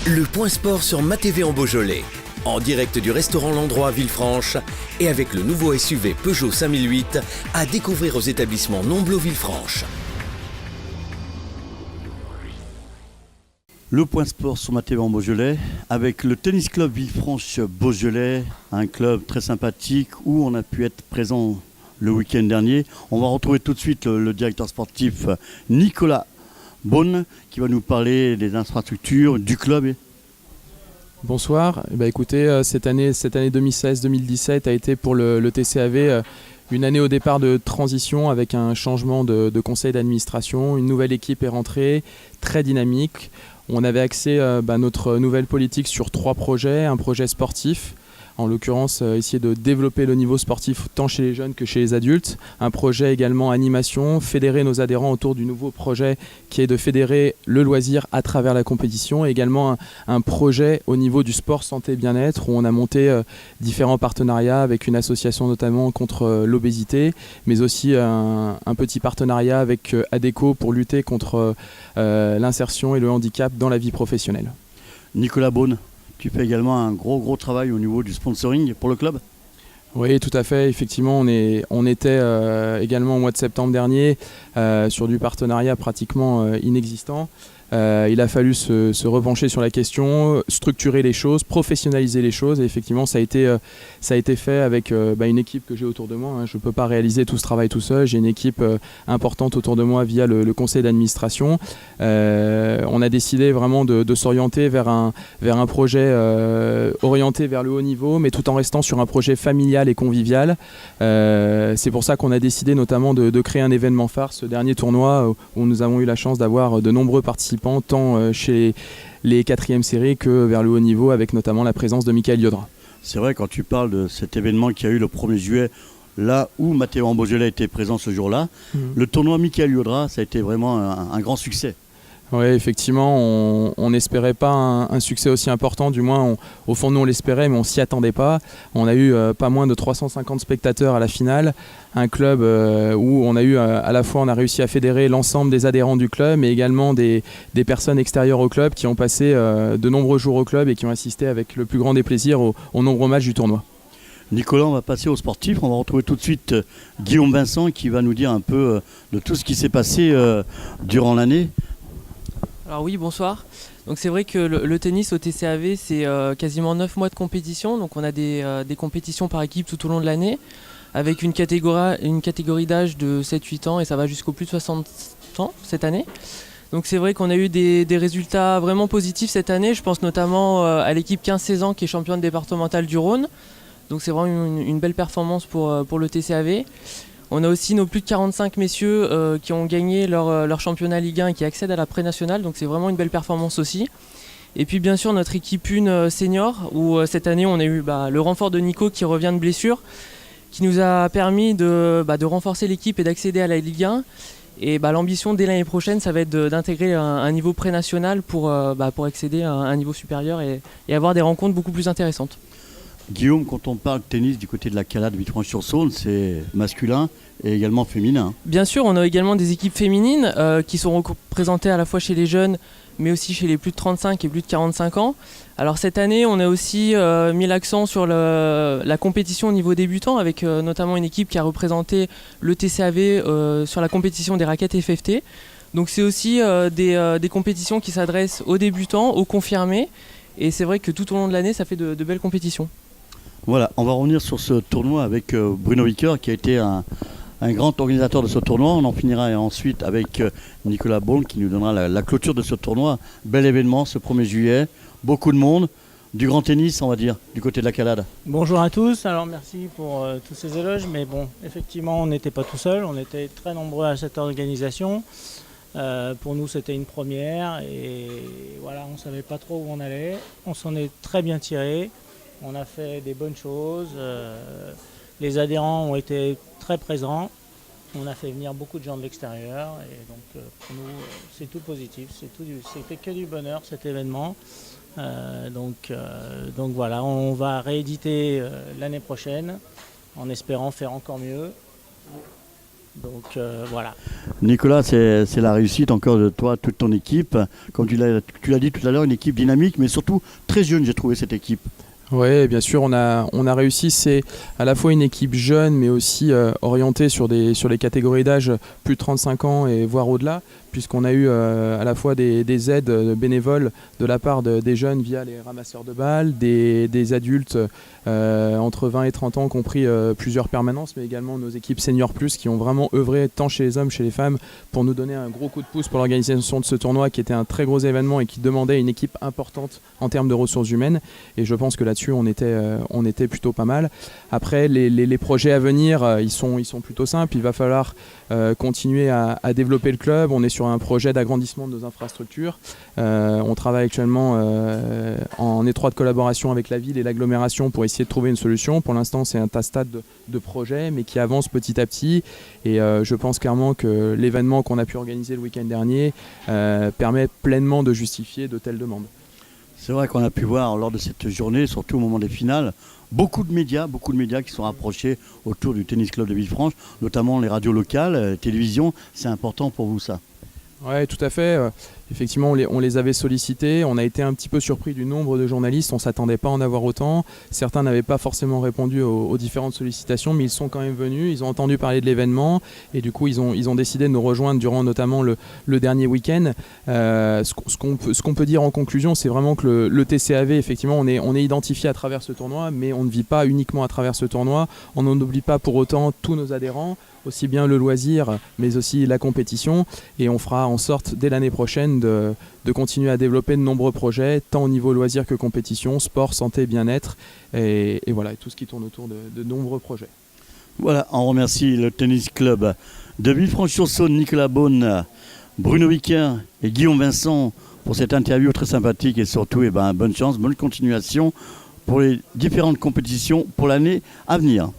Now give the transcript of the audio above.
Le point sport sur MaTV en Beaujolais, en direct du restaurant L'Endroit à Villefranche et avec le nouveau SUV Peugeot 5008 à découvrir aux établissements Nomblot-Villefranche. Le point sport sur MaTV en Beaujolais avec le tennis club Villefranche-Beaujolais, un club très sympathique où on a pu être présent le week-end dernier. On va retrouver tout de suite le directeur sportif Nicolas Beaune qui va nous parler des infrastructures du club. Bonsoir. Écoutez, cette année 2016-2017 a été pour le TCAV une année au départ de transition avec un changement de conseil d'administration. Une nouvelle équipe est rentrée, très dynamique. On avait axé notre nouvelle politique sur 3 projets. Un projet sportif, en l'occurrence essayer de développer le niveau sportif tant chez les jeunes que chez les adultes. Un projet également animation, fédérer nos adhérents autour du nouveau projet qui est de fédérer le loisir à travers la compétition. Et également un projet au niveau du sport santé bien-être où on a monté différents partenariats avec une association notamment contre l'obésité, mais aussi un petit partenariat avec ADECO pour lutter contre l'insertion et le handicap dans la vie professionnelle. Nicolas Beaune, tu fais également un gros travail au niveau du sponsoring pour le club ? Oui, tout à fait. Effectivement, on était également au mois de septembre dernier sur du partenariat pratiquement inexistant. Il a fallu se repencher sur la question, structurer les choses, professionnaliser les choses. Et effectivement, ça a été fait avec une équipe que j'ai autour de moi. Je ne peux pas réaliser tout ce travail tout seul. J'ai une équipe importante autour de moi via le conseil d'administration. On a décidé vraiment de s'orienter vers un projet orienté vers le haut niveau, mais tout en restant sur un projet familial et convivial. C'est pour ça qu'on a décidé notamment de créer un événement phare, ce dernier tournoi où nous avons eu la chance d'avoir de nombreux participants, tant chez les 4e séries que vers le haut niveau, avec notamment la présence de Michael Yodra. C'est vrai, quand tu parles de cet événement qui a eu le 1er juillet, là où MaTV en Beaujolais était présent ce jour-là, le tournoi Michael Yodra, ça a été vraiment un grand succès. Oui, effectivement, on n'espérait pas un succès aussi important, du moins au fond nous on l'espérait, mais on s'y attendait pas. On a eu pas moins de 350 spectateurs à la finale, un club où on a eu à la fois on a réussi à fédérer l'ensemble des adhérents du club, mais également des personnes extérieures au club qui ont passé de nombreux jours au club et qui ont assisté avec le plus grand des plaisirs aux nombreux matchs du tournoi. Nicolas, on va passer aux sportifs. On va retrouver tout de suite Guillaume Vincent qui va nous dire un peu de tout ce qui s'est passé durant l'année. Alors oui, bonsoir. Donc c'est vrai que le tennis au TCAV, c'est quasiment 9 mois de compétition. Donc on a des compétitions par équipe tout au long de l'année, avec une catégorie d'âge de 7-8 ans et ça va jusqu'au plus de 60 ans cette année. Donc c'est vrai qu'on a eu des résultats vraiment positifs cette année. Je pense notamment à l'équipe 15-16 ans qui est championne départementale du Rhône. Donc c'est vraiment une belle performance pour le TCAV. On a aussi nos plus de 45 messieurs qui ont gagné leur championnat Ligue 1 et qui accèdent à la pré-nationale, donc c'est vraiment une belle performance aussi. Et puis bien sûr notre équipe 1 senior, où cette année on a eu le renfort de Nico qui revient de blessure, qui nous a permis de renforcer l'équipe et d'accéder à la Ligue 1. Et l'ambition dès l'année prochaine, ça va être d'intégrer un niveau pré-national pour accéder à un niveau supérieur et avoir des rencontres beaucoup plus intéressantes. Guillaume, quand on parle de tennis du côté de la Calade Villefranche-sur-Saône, c'est masculin et également féminin. Bien sûr, on a également des équipes féminines qui sont représentées à la fois chez les jeunes, mais aussi chez les plus de 35 et plus de 45 ans. Alors cette année, on a aussi mis l'accent sur la compétition au niveau débutant, avec notamment une équipe qui a représenté le TCAV sur la compétition des raquettes FFT. Donc c'est aussi des compétitions qui s'adressent aux débutants, aux confirmés. Et c'est vrai que tout au long de l'année, ça fait de belles compétitions. Voilà, on va revenir sur ce tournoi avec Bruno Wicker qui a été un grand organisateur de ce tournoi. On en finira ensuite avec Nicolas Beaune qui nous donnera la clôture de ce tournoi. Bel événement ce 1er juillet, beaucoup de monde, du grand tennis on va dire, du côté de la Calade. Bonjour à tous, alors merci pour tous ces éloges, mais bon, effectivement on n'était pas tout seul, on était très nombreux à cette organisation. Pour nous c'était une première et voilà, on ne savait pas trop où on allait, on s'en est très bien tiré. On a fait des bonnes choses, les adhérents ont été très présents, on a fait venir beaucoup de gens de l'extérieur et donc pour nous c'est tout positif, c'était que du bonheur cet événement. Donc voilà, on va rééditer l'année prochaine en espérant faire encore mieux. Donc voilà. Nicolas, c'est la réussite encore de toi, toute ton équipe. Comme tu l'as dit tout à l'heure, une équipe dynamique, mais surtout très jeune, j'ai trouvé cette équipe. Oui, bien sûr, on a réussi. C'est à la fois une équipe jeune, mais aussi orientée sur les catégories d'âge plus de 35 ans et voire au-delà, puisqu'on a eu à la fois des aides bénévoles de la part des jeunes via les ramasseurs de balles, des adultes entre 20 et 30 ans qui ont pris plusieurs permanences, mais également nos équipes Senior Plus qui ont vraiment œuvré tant chez les hommes, chez les femmes, pour nous donner un gros coup de pouce pour l'organisation de ce tournoi qui était un très gros événement et qui demandait une équipe importante en termes de ressources humaines. Et je pense que là-dessus, on était plutôt pas mal. Après, les projets à venir, ils sont plutôt simples. Il va falloir continuer à développer le club. On est sur un projet d'agrandissement de nos infrastructures. On travaille actuellement en étroite collaboration avec la ville et l'agglomération pour essayer de trouver une solution. Pour l'instant, c'est un stade de projet, mais qui avance petit à petit. Et je pense clairement que l'événement qu'on a pu organiser le week-end dernier permet pleinement de justifier de telles demandes. C'est vrai qu'on a pu voir lors de cette journée, surtout au moment des finales, beaucoup de médias qui sont rapprochés autour du Tennis Club de Villefranche, notamment les radios locales, télévision. C'est important pour vous ça? Oui, tout à fait. Effectivement, on les avait sollicités. On a été un petit peu surpris du nombre de journalistes. On ne s'attendait pas à en avoir autant. Certains n'avaient pas forcément répondu aux différentes sollicitations, mais ils sont quand même venus. Ils ont entendu parler de l'événement et du coup, ils ont décidé de nous rejoindre durant notamment le dernier week-end. Ce qu'on peut dire en conclusion, c'est vraiment que le TCAV, effectivement, on est identifié à travers ce tournoi, mais on ne vit pas uniquement à travers ce tournoi. On n'oublie pas pour autant tous nos adhérents, aussi bien le loisir, mais aussi la compétition. Et on fera en sorte, dès l'année prochaine, de continuer à développer de nombreux projets, tant au niveau loisir que compétition, sport, santé, bien-être, et voilà, et tout ce qui tourne autour de nombreux projets. Voilà, on remercie le Tennis Club de Villefranche-sur-Saône, Nicolas Beaune, Bruno Viquin et Guillaume Vincent pour cette interview très sympathique et surtout bonne chance, bonne continuation pour les différentes compétitions pour l'année à venir.